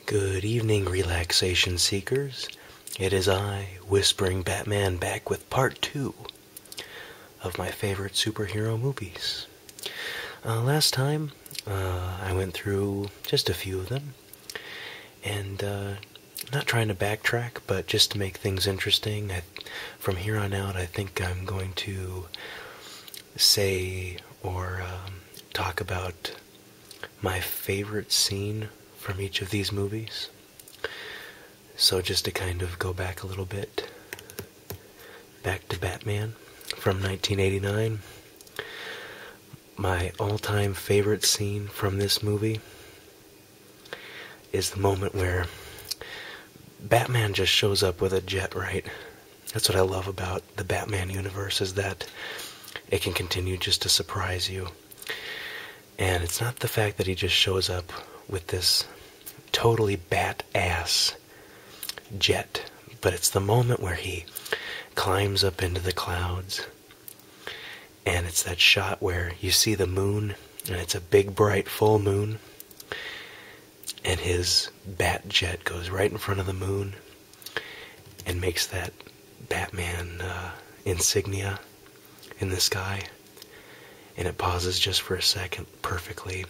Good evening, relaxation seekers. It is I, Whispering Batman, back with part 2 of my favorite superhero movies. Last time, I went through just a few of them, and not trying to backtrack, but just to make things interesting. From here on out, I think I'm going to say or talk about my favorite scene from each of these movies. So just to kind of go back a little bit, back to Batman from 1989. My all-time favorite scene from this movie is the moment where Batman just shows up with a jet, right? That's what I love about the Batman universe, is that it can continue just to surprise you. And it's not the fact that he just shows up with this totally bat-ass jet, but it's the moment where he climbs up into the clouds, and it's that shot where you see the moon, and it's a big, bright, full moon, and his bat jet goes right in front of the moon and makes that Batman insignia in the sky, and it pauses just for a second perfectly.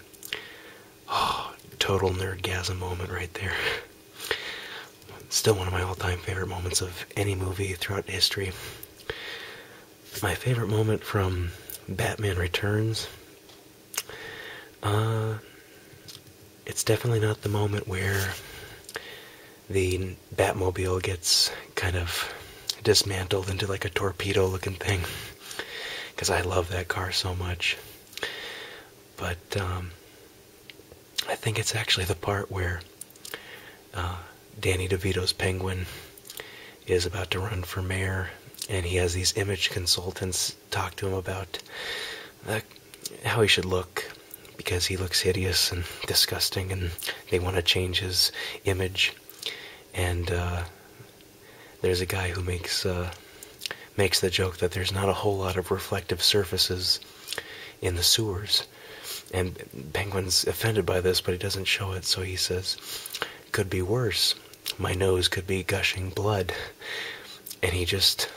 Oh, total nerdgasm moment right there. Still one of my all-time favorite moments of any movie throughout history. My favorite moment from Batman Returns, it's definitely not the moment where the Batmobile gets kind of dismantled into like a torpedo-looking thing, because I love that car so much. But I think it's actually the part where Danny DeVito's Penguin is about to run for mayor, and he has these image consultants talk to him about how he should look, because he looks hideous and disgusting, and they want to change his image. And there's a guy who makes the joke that there's not a whole lot of reflective surfaces in the sewers. And Penguin's offended by this, but he doesn't show it, so he says, "Could be worse. My nose could be gushing blood." And he just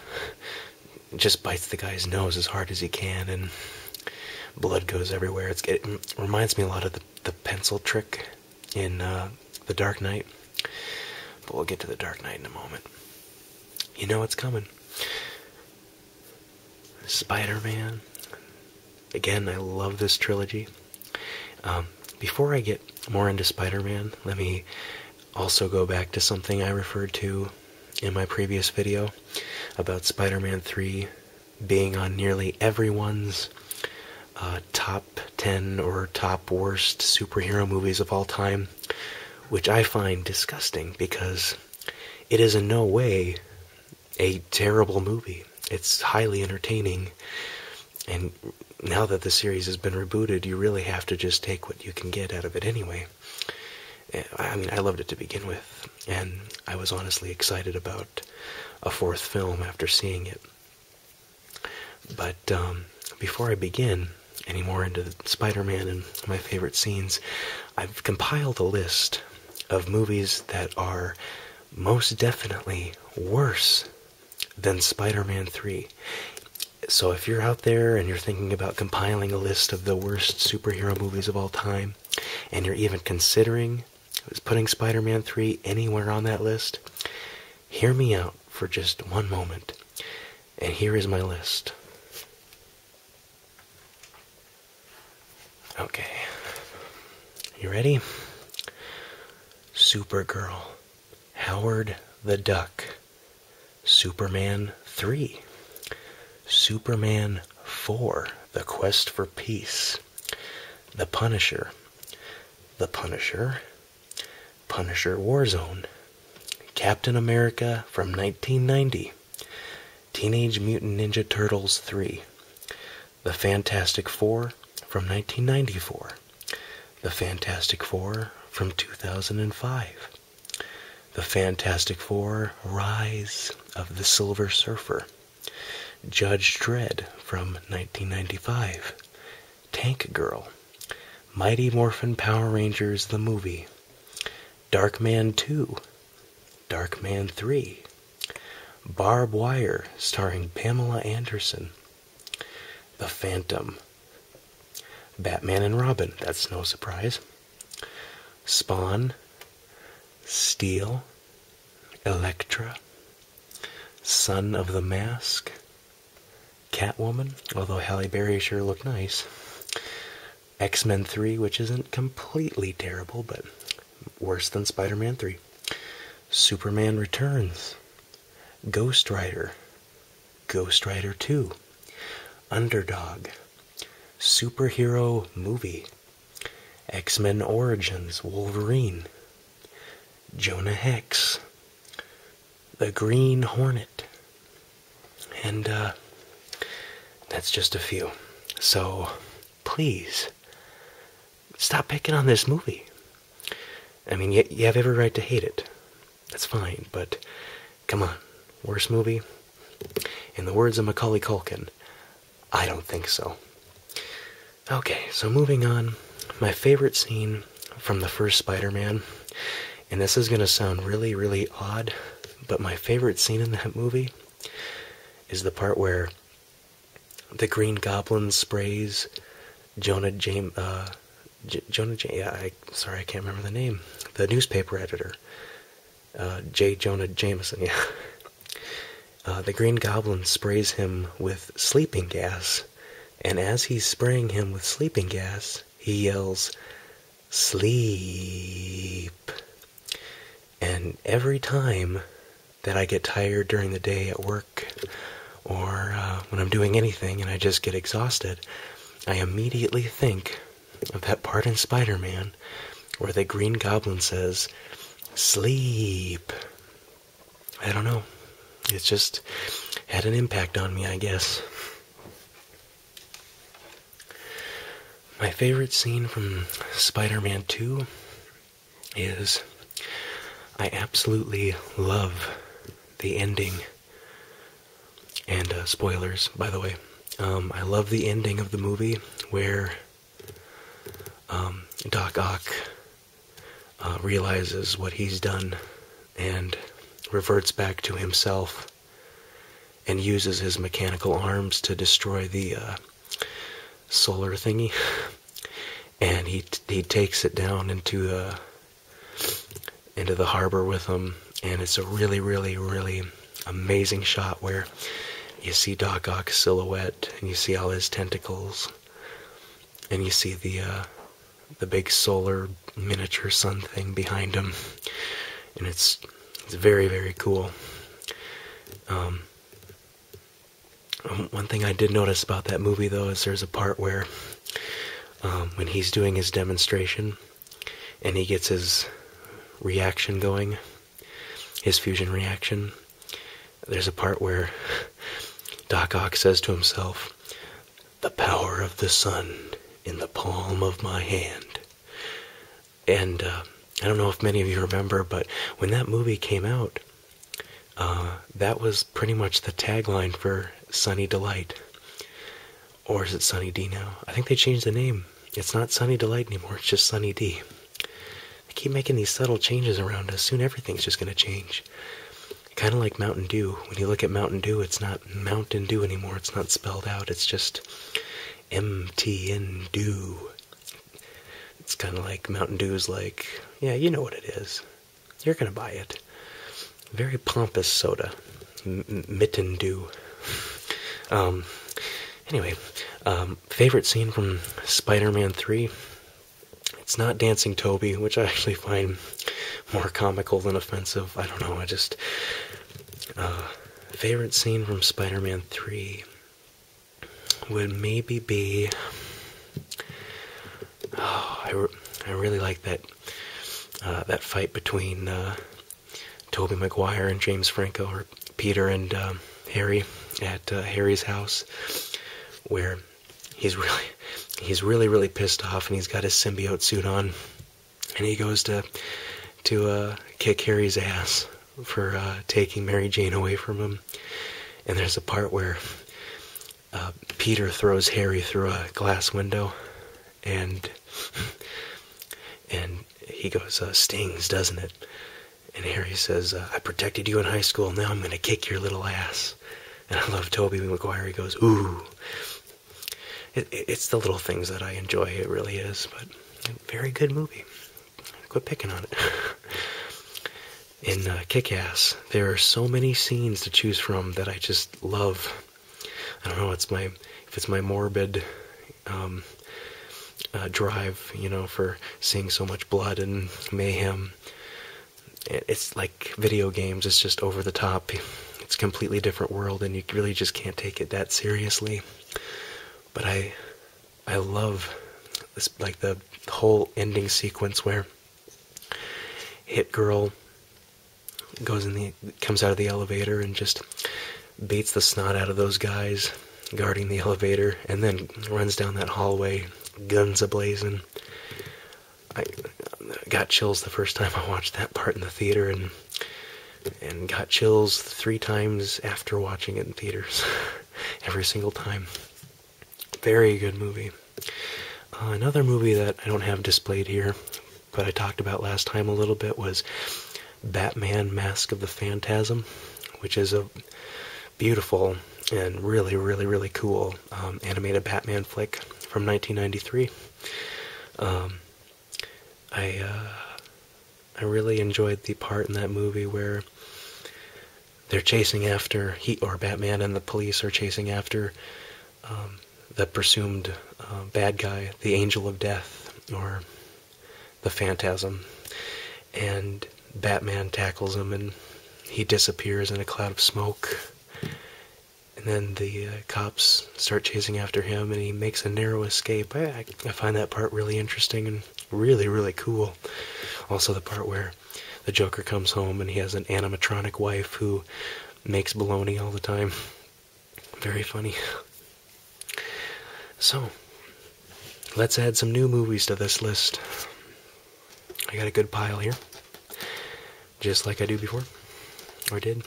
bites the guy's nose as hard as he can, and blood goes everywhere. It reminds me a lot of the pencil trick in The Dark Knight. But we'll get to The Dark Knight in a moment. You know what's coming. Spider-Man. Again, I love this trilogy. Before I get more into Spider-Man, let me also go back to something I referred to in my previous video about Spider-Man 3 being on nearly everyone's top 10 or top worst superhero movies of all time, which I find disgusting, because it is in no way a terrible movie. It's highly entertaining, and now that the series has been rebooted, you really have to just take what you can get out of it anyway. I mean, I loved it to begin with, and I was honestly excited about a fourth film after seeing it. But before I begin any more into Spider-Man and my favorite scenes, I've compiled a list of movies that are most definitely worse than Spider-Man 3. So if you're out there and you're thinking about compiling a list of the worst superhero movies of all time, and you're even considering putting Spider-Man 3 anywhere on that list, hear me out for just one moment. And here is my list. Okay. You ready? Supergirl, Howard the Duck, Superman 3, Superman 4, The Quest for Peace, The Punisher, Punisher Warzone, Captain America from 1990, Teenage Mutant Ninja Turtles 3, The Fantastic Four from 1994, The Fantastic Four from 2005, The Fantastic Four Rise of the Silver Surfer, Judge Dredd from 1995, Tank Girl, Mighty Morphin Power Rangers the movie, Darkman 2, Darkman 3, Barb Wire starring Pamela Anderson, The Phantom, Batman and Robin, that's no surprise, Spawn, Steel, Elektra, Son of the Mask, Catwoman, although Halle Berry sure looked nice, X-Men 3, which isn't completely terrible, but worse than Spider-Man 3, Superman Returns, Ghost Rider, Ghost Rider 2, Underdog, Superhero Movie, X-Men Origins Wolverine, Jonah Hex, The Green Hornet, and that's just a few. So please stop picking on this movie. I mean, you have every right to hate it. That's fine, but come on. Worst movie? In the words of Macaulay Culkin, I don't think so. Okay, so moving on. My favorite scene from the first Spider-Man, and this is going to sound really, really odd, but my favorite scene in that movie is the part where the Green Goblin sprays Jonah James, sorry, I can't remember the name. The newspaper editor, J. Jonah Jameson, yeah. The Green Goblin sprays him with sleeping gas, and as he's spraying him with sleeping gas, he yells, "Sleep." And every time that I get tired during the day at work, or when I'm doing anything and I just get exhausted, I immediately think of that part in Spider-Man where the Green Goblin says, "Sleep." I don't know. It's just had an impact on me, I guess. My favorite scene from Spider-Man 2 is I absolutely love the ending. And spoilers, by the way. I love the ending of the movie where Doc Ock realizes what he's done and reverts back to himself and uses his mechanical arms to destroy the solar thingy, and he takes it down into the harbor with him, and it's a really, really, really amazing shot where you see Doc Ock's silhouette and you see all his tentacles and you see the big solar miniature sun thing behind him, and it's very, very cool. One thing I did notice about that movie, though, is there's a part where when he's doing his demonstration and he gets his reaction going, his fusion reaction, there's a part where Doc Ock says to himself, "The power of the sun in the palm of my hand." And I don't know if many of you remember, but when that movie came out, that was pretty much the tagline for Sunny Delight. Or is it Sunny D now? I think they changed the name. It's not Sunny Delight anymore, it's just Sunny D. They keep making these subtle changes around us. Soon everything's just going to change. Kind of like Mountain Dew. When you look at Mountain Dew, it's not Mountain Dew anymore. It's not spelled out. It's just MTN Dew. It's kind of like Mountain Dew's like, yeah, you know what it is. You're going to buy it. Very pompous soda. Mitten Dew. Anyway, favorite scene from Spider-Man 3. It's not Dancing Toby, which I actually find more comical than offensive. I don't know, I just... favorite scene from Spider-Man 3 would maybe be... I really like that fight between Tobey Maguire and James Franco, or Peter and Harry at Harry's house, where he's really, really pissed off, and he's got his symbiote suit on, and he goes to kick Harry's ass for taking Mary Jane away from him. And there's a part where Peter throws Harry through a glass window, and he goes, stings, doesn't it? And Harry says, I protected you in high school, now I'm going to kick your little ass. And I love Tobey Maguire. He goes, ooh. It's the little things that I enjoy, it really is. But very good movie. Quit picking on it. In Kick-Ass, there are so many scenes to choose from that I just love. I don't know, if it's my morbid drive, for seeing so much blood and mayhem. It's like video games, it's just over the top. It's a completely different world, and you really just can't take it that seriously. But I love this, like the whole ending sequence where Hit Girl comes out of the elevator and just beats the snot out of those guys guarding the elevator, and then runs down that hallway, guns a-blazing. I got chills the first time I watched that part in the theater, and got chills 3 times after watching it in theaters. Every single time. Very good movie. Another movie that I don't have displayed here, but I talked about last time a little bit, was Batman Mask of the Phantasm, which is a beautiful and really, really, really cool animated Batman flick from 1993. I really enjoyed the part in that movie where they're chasing after, Batman and the police are chasing after the presumed bad guy, the Angel of Death, or the Phantasm, and Batman tackles him and he disappears in a cloud of smoke, and then the cops start chasing after him and he makes a narrow escape. I find that part really interesting and really, really cool. Also the part where the Joker comes home and he has an animatronic wife who makes baloney all the time. Very funny. So, let's add some new movies to this list. I got a good pile here, just like I do before, or did.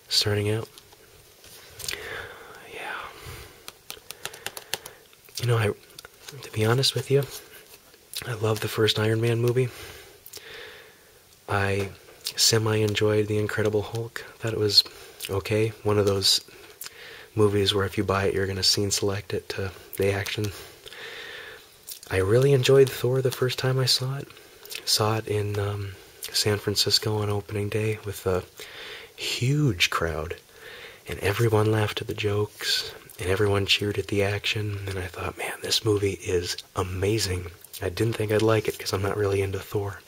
Starting out, to be honest with you, I love the first Iron Man movie. I semi-enjoyed The Incredible Hulk. Thought it was okay. One of those movies where if you buy it, you're going to scene select it to the action. I really enjoyed Thor the first time I saw it. Saw it in San Francisco on opening day with a huge crowd. And everyone laughed at the jokes, and everyone cheered at the action. And I thought, man, this movie is amazing. I didn't think I'd like it because I'm not really into Thor.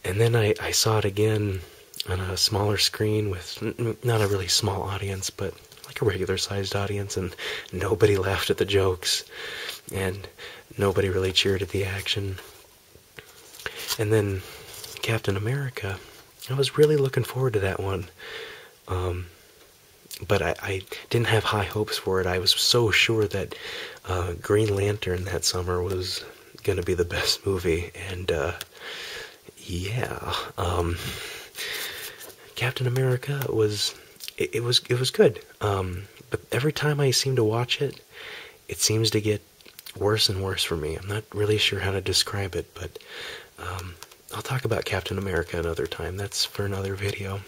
And then I saw it again on a smaller screen with not a really small audience, but like a regular-sized audience, and nobody laughed at the jokes, and nobody really cheered at the action. And then Captain America, I was really looking forward to that one. But I didn't have high hopes for it. I was so sure that Green Lantern that summer was going to be the best movie, and Captain America was good. But every time I seem to watch it, it seems to get worse and worse for me. I'm not really sure how to describe it, but I'll talk about Captain America another time. That's for another video.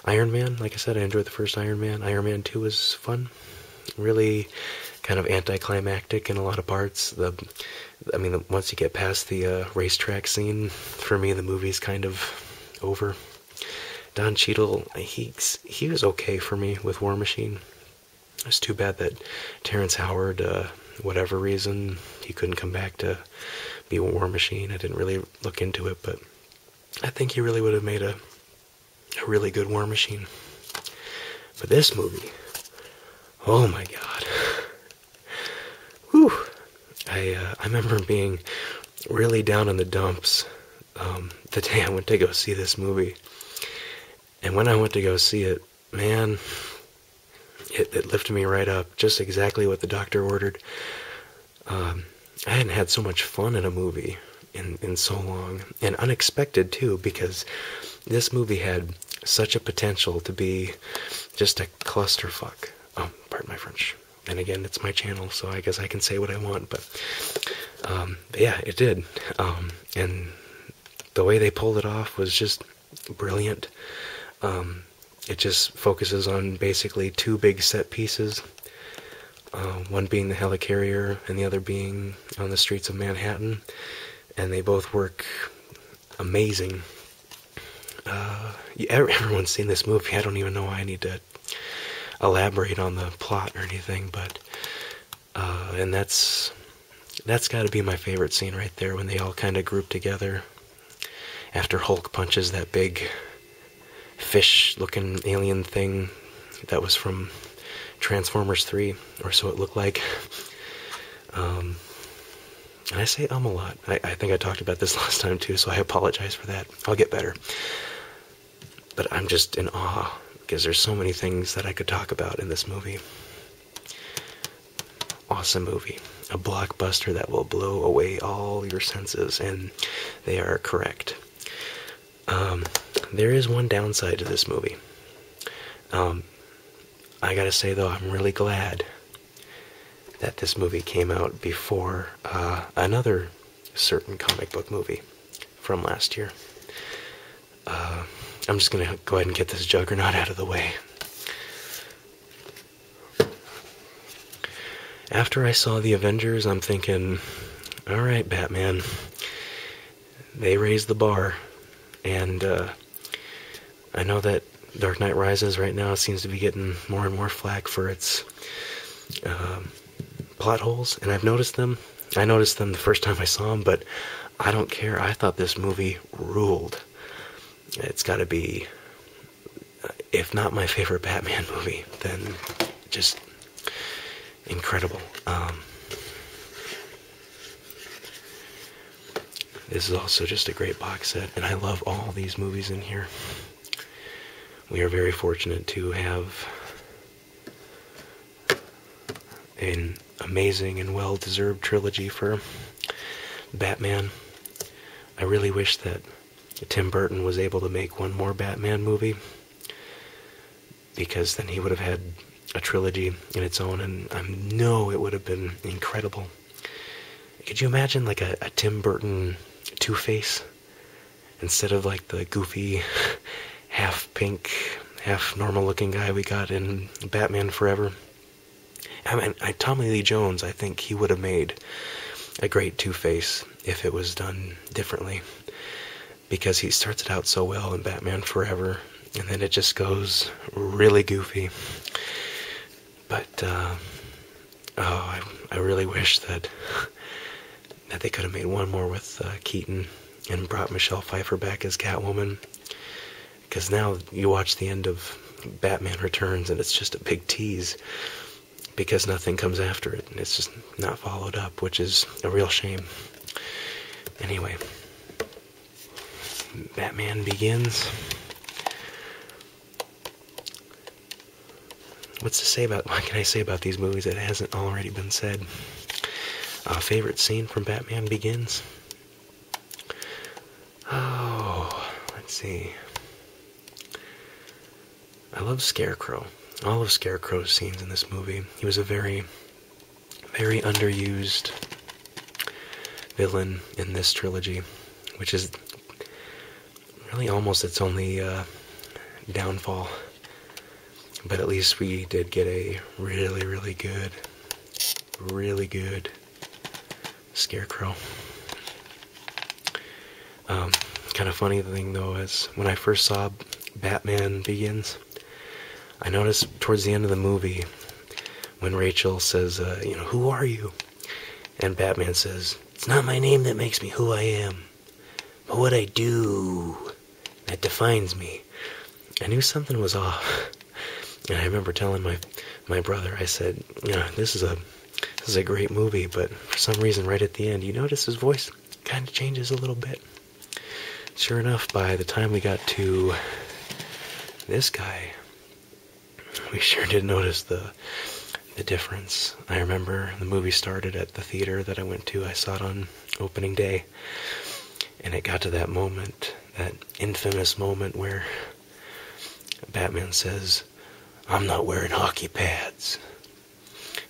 Iron Man, like I said, I enjoyed the first Iron Man. Iron Man 2 was fun. Really kind of anticlimactic in a lot of parts. Once you get past the racetrack scene, for me the movie's kind of over. Don Cheadle, he was okay for me with War Machine. It's too bad that Terrence Howard, whatever reason, he couldn't come back to be War Machine. I didn't really look into it, but I think he really would have made a really good War Machine. But this movie, oh my god. Whew. I remember being really down in the dumps the day I went to go see this movie. And when I went to go see it, man, it lifted me right up. Just exactly what the doctor ordered. I hadn't had so much fun in a movie in so long. And unexpected, too, because this movie had such a potential to be just a clusterfuck. Oh, pardon my French. And again, it's my channel, so I guess I can say what I want. But Yeah, it did. And the way they pulled it off was just brilliant. It just focuses on basically two big set pieces, one being the helicarrier and the other being on the streets of Manhattan, and they both work amazing. Everyone's seen this movie. I don't even know why I need to elaborate on the plot or anything, but and that's got to be my favorite scene right there, when they all kind of group together after Hulk punches that big fish-looking alien thing that was from Transformers 3, or so it looked like. And I say a lot. I think I talked about this last time too, so I apologize for that. I'll get better. But I'm just in awe, because there's so many things that I could talk about in this movie. Awesome movie. A blockbuster that will blow away all your senses, and they are correct. There is one downside to this movie. I gotta say though, I'm really glad that this movie came out before another certain comic book movie from last year. I'm just gonna go ahead and get this juggernaut out of the way. After I saw the Avengers, I'm thinking, alright, Batman, they raised the bar, and I know that Dark Knight Rises right now seems to be getting more and more flack for its plot holes, and I've noticed them. I noticed them the first time I saw them, but I don't care. I thought this movie ruled. It's got to be, if not my favorite Batman movie, then just incredible. This is also just a great box set, and I love all these movies in here. We are very fortunate to have an amazing and well-deserved trilogy for Batman. I really wish that Tim Burton was able to make one more Batman movie, because then he would have had a trilogy in its own, and I know it would have been incredible. Could you imagine like a Tim Burton Two-Face, instead of like the goofy half pink, half normal looking guy we got in Batman Forever? I mean, Tommy Lee Jones, I think he would have made a great Two-Face if it was done differently, because he starts it out so well in Batman Forever, and then it just goes really goofy. But I really wish that they could have made one more with Keaton and brought Michelle Pfeiffer back as Catwoman, because now you watch the end of Batman Returns and it's just a big tease, because nothing comes after it, and it's just not followed up, which is a real shame. Anyway, Batman Begins. What can I say about these movies that hasn't already been said? Favorite scene from Batman Begins? Oh, let's see. I love Scarecrow. All of Scarecrow's scenes in this movie. He was a very, very underused villain in this trilogy, which is really almost its only downfall. But at least we did get a really, really good Scarecrow. Kind of funny thing though is, when I first saw Batman Begins, I noticed towards the end of the movie, when Rachel says, who are you? And Batman says, it's not my name that makes me who I am, but what I do that defines me. I knew something was off. And I remember telling my brother, I said, this is a great movie, but for some reason right at the end, you notice his voice kind of changes a little bit. Sure enough, by the time we got to this guy, we sure did notice the difference. I remember the movie started at the theater that I went to. I saw it on opening day, and it got to that moment, that infamous moment where Batman says, I'm not wearing hockey pads.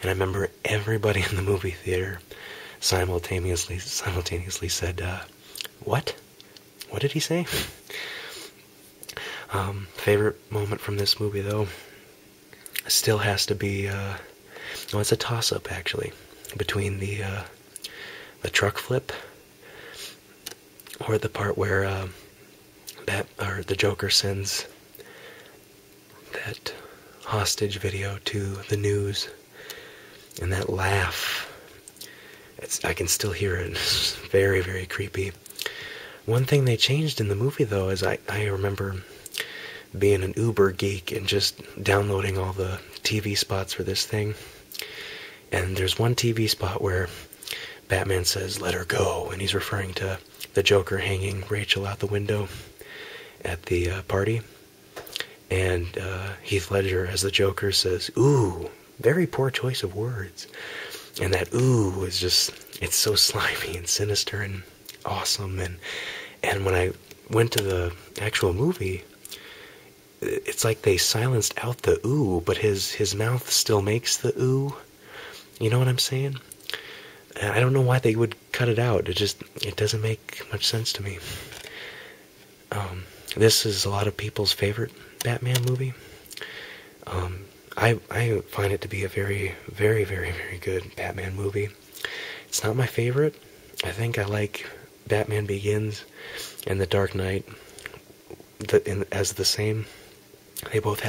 And I remember everybody in the movie theater simultaneously said, what? What did he say? Favorite moment from this movie, though, still has to be, well, it's a toss-up, actually, between the truck flip, or the part where the Joker sends that hostage video to the news, and that laugh. I can still hear it. It's very, very creepy. One thing they changed in the movie, though, is I remember being an Uber geek and just downloading all the TV spots for this thing. And there's one TV spot where Batman says, "Let her go," and he's referring to the Joker hanging Rachel out the window at the party. And Heath Ledger, as the Joker, says, "Ooh," very poor choice of words. And that "ooh" is just, it's so slimy and sinister and awesome. And when I went to the actual movie, it's like they silenced out the "ooh," but his mouth still makes the "ooh." You know what I'm saying? I don't know why they would cut it out. It doesn't make much sense to me. This is a lot of people's favorite Batman movie. I find it to be a very, very, very, very good Batman movie. It's not my favorite. I think I like Batman Begins and The Dark Knight as the same. They're both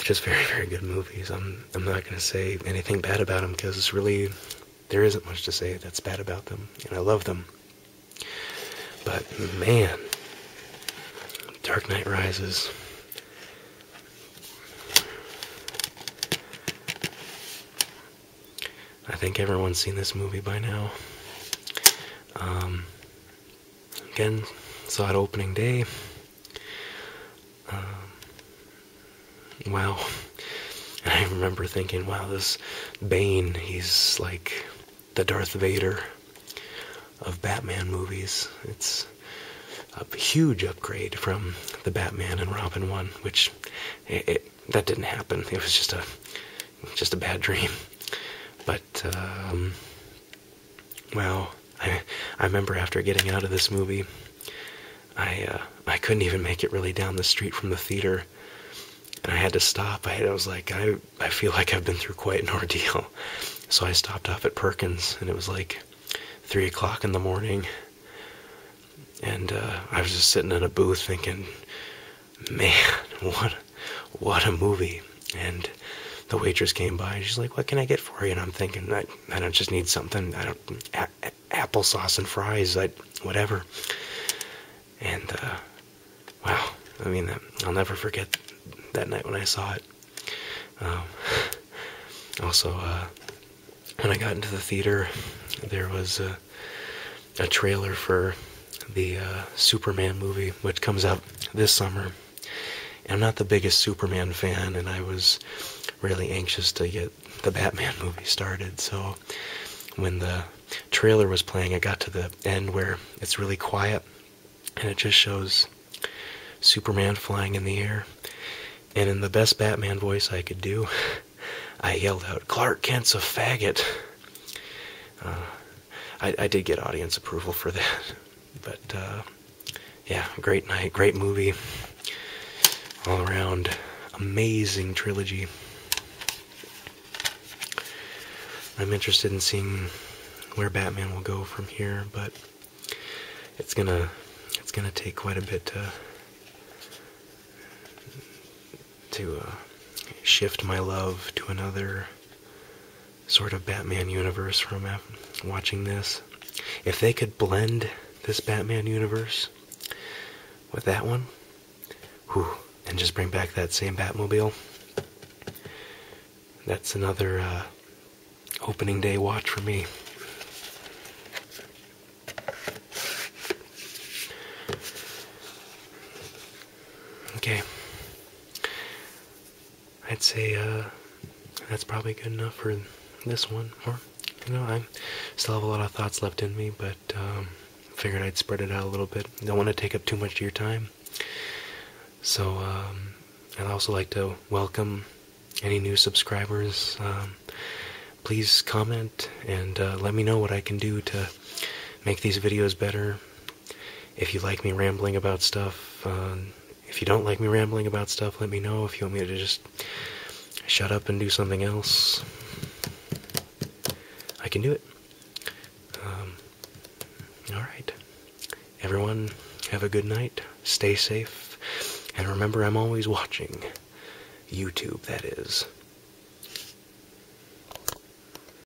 just very, very good movies. I'm not going to say anything bad about them, because it's really, there isn't much to say that's bad about them, and I love them. But man, Dark Knight Rises. I think everyone's seen this movie by now. Again, saw it opening day. Wow. And I remember thinking, wow, this Bane, he's like the Darth Vader of Batman movies. It's a huge upgrade from the Batman and Robin one, which that didn't happen. It was just a bad dream. But wow, I remember after getting out of this movie, I couldn't even make it really down the street from the theater, and I had to stop. I was like, I feel like I've been through quite an ordeal. So I stopped off at Perkins, and it was like 3 o'clock in the morning, and I was just sitting in a booth thinking, man, what a movie. And the waitress came by, and she's like, "What can I get for you?" And I'm thinking, I don't just need something, applesauce and fries, whatever. And wow, I mean, I'll never forget that night when I saw it. Also, when I got into the theater, there was a trailer for the Superman movie, which comes out this summer. And I'm not the biggest Superman fan, and I was really anxious to get the Batman movie started. So when the trailer was playing, I got to the end where it's really quiet, and it just shows Superman flying in the air. And in the best Batman voice I could do, I yelled out, "Clark Kent's a faggot." I did get audience approval for that. But yeah, great night, great movie. All around, amazing trilogy. I'm interested in seeing where Batman will go from here, but it's gonna take quite a bit to shift my love to another sort of Batman universe from watching this. If they could blend this Batman universe with that one, whew, and just bring back that same Batmobile, that's another opening day watch for me. Okay, I'd say that's probably good enough for this one. Or, I still have a lot of thoughts left in me, but figured I'd spread it out a little bit. Don't want to take up too much of your time. So I'd also like to welcome any new subscribers. please comment and let me know what I can do to make these videos better. If you like me rambling about stuff, if you don't like me rambling about stuff, let me know. If you want me to just shut up and do something else, I can do it. Alright. Everyone, have a good night. Stay safe. And remember, I'm always watching. YouTube, that is.